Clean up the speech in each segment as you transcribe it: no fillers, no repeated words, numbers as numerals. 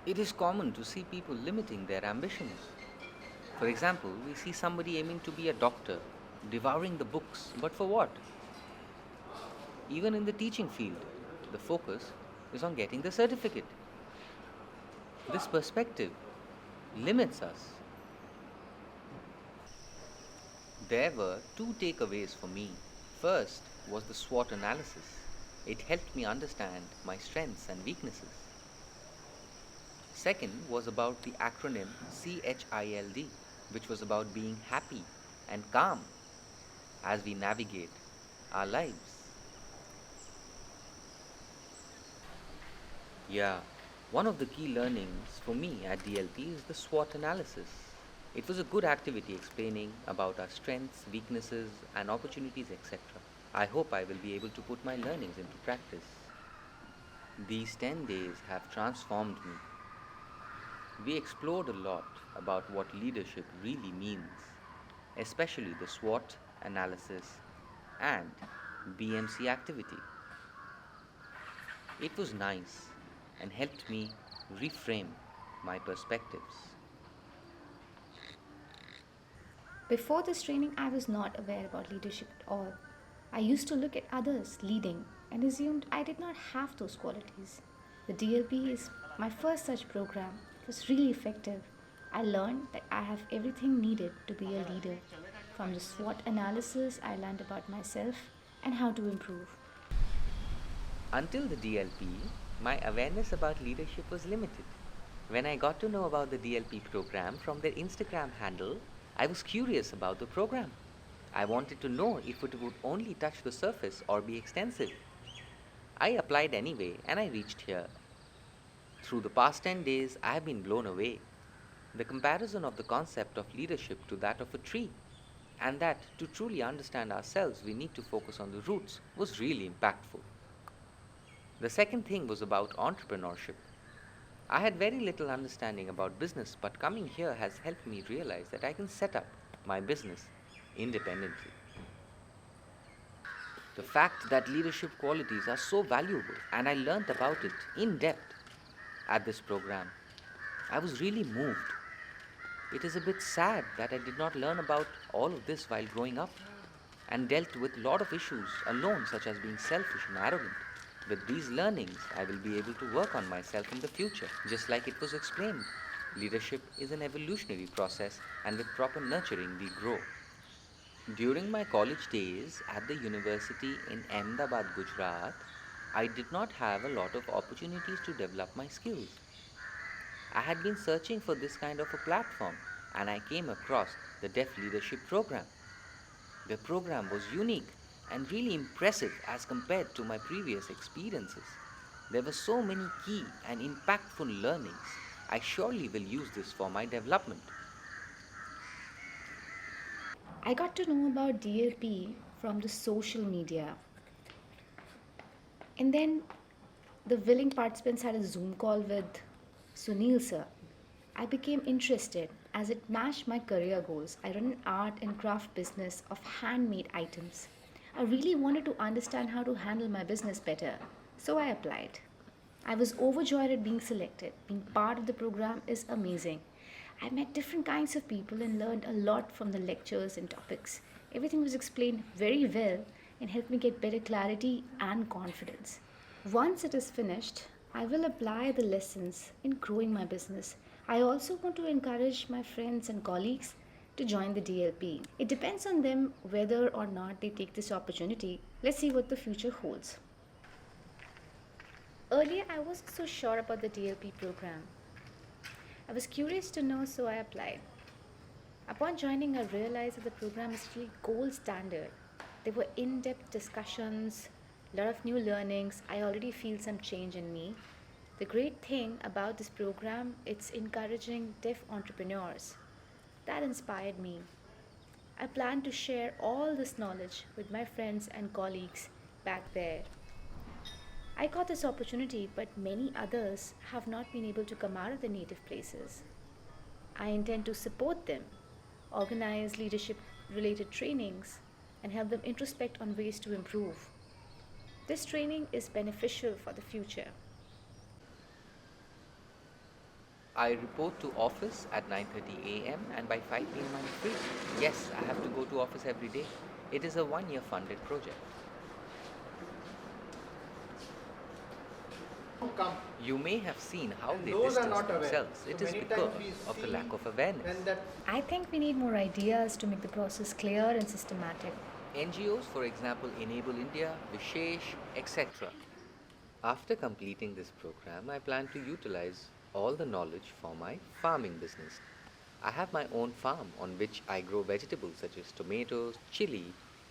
It is common to see people limiting their ambitions. For example, we see somebody aiming to be a doctor, devouring the books, but for what? Even in the teaching field, the focus is on getting the certificate. This perspective limits us. There were two takeaways for me. First was the SWOT analysis. It helped me understand my strengths and weaknesses. Second was about the acronym CHILD, which was about being happy and calm as we navigate our lives. Yeah, one of the key learnings for me at DLP is the SWOT analysis. It was a good activity explaining about our strengths, weaknesses, and opportunities, etc. I hope I will be able to put my learnings into practice. These 10 days have transformed me. We explored a lot about what leadership really means, especially the SWOT analysis and BMC activity. It was nice and helped me reframe my perspectives. Before this training, I was not aware about leadership at all. I used to look at others leading and assumed I did not have those qualities. The DLP is my first such program. It was really effective. I learned that I have everything needed to be a leader. From the SWOT analysis, I learned about myself and how to improve. Until the DLP, my awareness about leadership was limited. When I got to know about the DLP program from their Instagram handle, I was curious about the program. I wanted to know if it would only touch the surface or be extensive. I applied anyway and I reached here. Through the past 10 days, I have been blown away. The comparison of the concept of leadership to that of a tree, and that to truly understand ourselves, we need to focus on the roots, was really impactful. The second thing was about entrepreneurship. I had very little understanding about business, but coming here has helped me realize that I can set up my business independently. The fact that leadership qualities are so valuable, and I learnt about it in depth at this program, I was really moved. It is a bit sad that I did not learn about all of this while growing up and dealt with a lot of issues alone, such as being selfish and arrogant. With these learnings, I will be able to work on myself in the future, just like it was explained. Leadership is an evolutionary process, and with proper nurturing, we grow. During my college days at the university in Ahmedabad, Gujarat, I did not have a lot of opportunities to develop my skills. I had been searching for this kind of a platform and I came across the Deaf Leadership Program. The program was unique and really impressive as compared to my previous experiences. There were so many key and impactful learnings. I surely will use this for my development. I got to know about DLP from the social media. And then the willing participants had a Zoom call with Sunil sir. I became interested as it matched my career goals. I run an art and craft business of handmade items. I really wanted to understand how to handle my business better, so I applied. I was overjoyed at being selected. Being part of the program is amazing. I met different kinds of people and learned a lot from the lectures and topics. Everything was explained very well and helped me get better clarity and confidence. Once it is finished, I will apply the lessons in growing my business. I also want to encourage my friends and colleagues to join the DLP. It depends on them whether or not they take this opportunity. Let's see what the future holds. Earlier, I wasn't so sure about the DLP program. I was curious to know, so I applied. Upon joining, I realized that the program is really gold standard. There were in depth discussions, a lot of new learnings. I already feel some change in me. The great thing about this program, it's encouraging deaf entrepreneurs. That inspired me. I plan to share all this knowledge with my friends and colleagues back there. I got this opportunity, but many others have not been able to come out of their native places. I intend to support them, organize leadership related trainings, and help them introspect on ways to improve. This training is beneficial for the future. I report to office at 9:30 a.m. and by 5 p.m. I'm free. Yes, I have to go to office every day. It is a 1 year funded project. Come. You may have seen how And they those are distance not aware. themselves. So It is many times because we of the see lack of awareness. when that I think we need more ideas to make the process clear and systematic. NGOs, for example, Enable India, Vishesh, etc. After completing this program, I plan to utilize all the knowledge for my farming business. I have my own farm on which I grow vegetables such as tomatoes, chili,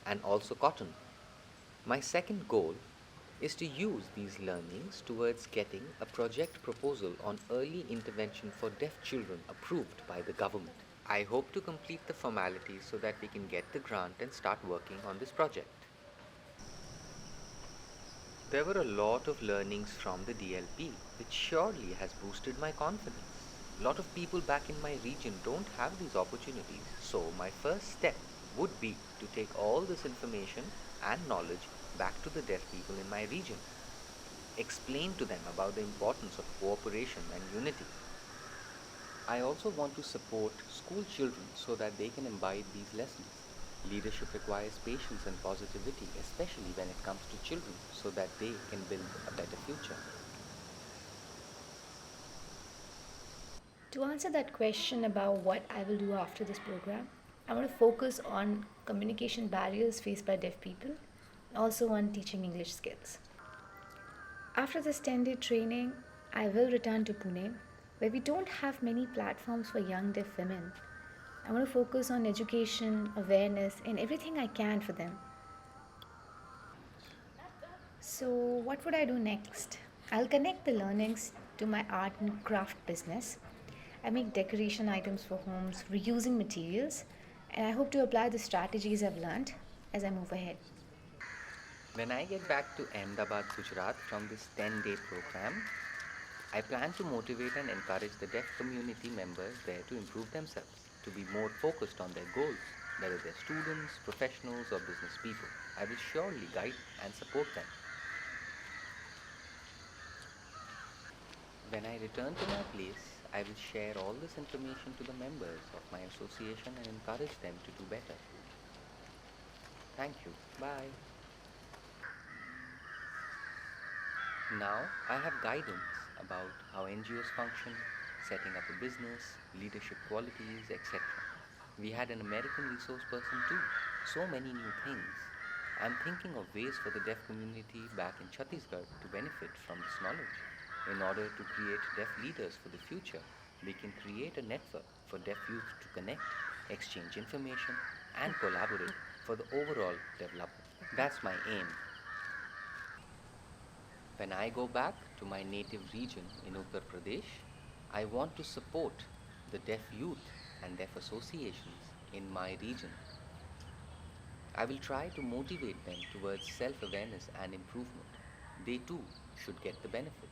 and also cotton. My second goal is to use these learnings towards getting a project proposal on early intervention for deaf children approved by the government. I hope to complete the formalities so that we can get the grant and start working on this project. There were a lot of learnings from the DLP, which surely has boosted my confidence. A lot of people back in my region don't have these opportunities, so my first step would be to take all this information and knowledge back to the deaf people in my region. Explain to them about the importance of cooperation and unity. I also want to support school children so that they can imbibe these lessons. Leadership requires patience and positivity, especially when it comes to children, so that they can build a better future. To answer that question about what I will do after this program, I want to focus on communication barriers faced by deaf people, also on teaching English skills. After this 10-day training, I will return to Pune, where we don't have many platforms for young deaf women. I want to focus on education, awareness, and everything I can for them. So, what would I do next? I'll connect the learnings to my art and craft business. I make decoration items for homes, reusing materials, and I hope to apply the strategies I've learned as I move ahead. When I get back to Ahmedabad, Gujarat from this 10-day program, I plan to motivate and encourage the deaf community members there to improve themselves, to be more focused on their goals, whether they're students, professionals, or business people. I will surely guide and support them. When I return to my place, I will share all this information to the members of my association and encourage them to do better. Thank you. Bye. Now I have guidance about how NGOs function, setting up a business, leadership qualities, etc. We had an American resource person too. So many new things. I'm thinking of ways for the deaf community back in Chhattisgarh to benefit from this knowledge. In order to create deaf leaders for the future, we can create a network for deaf youth to connect, exchange information, and collaborate for the overall development. That's my aim. When I go back to my native region in Uttar Pradesh, I want to support the deaf youth and deaf associations in my region. I will try to motivate them towards self awareness and improvement. They too should get the benefit.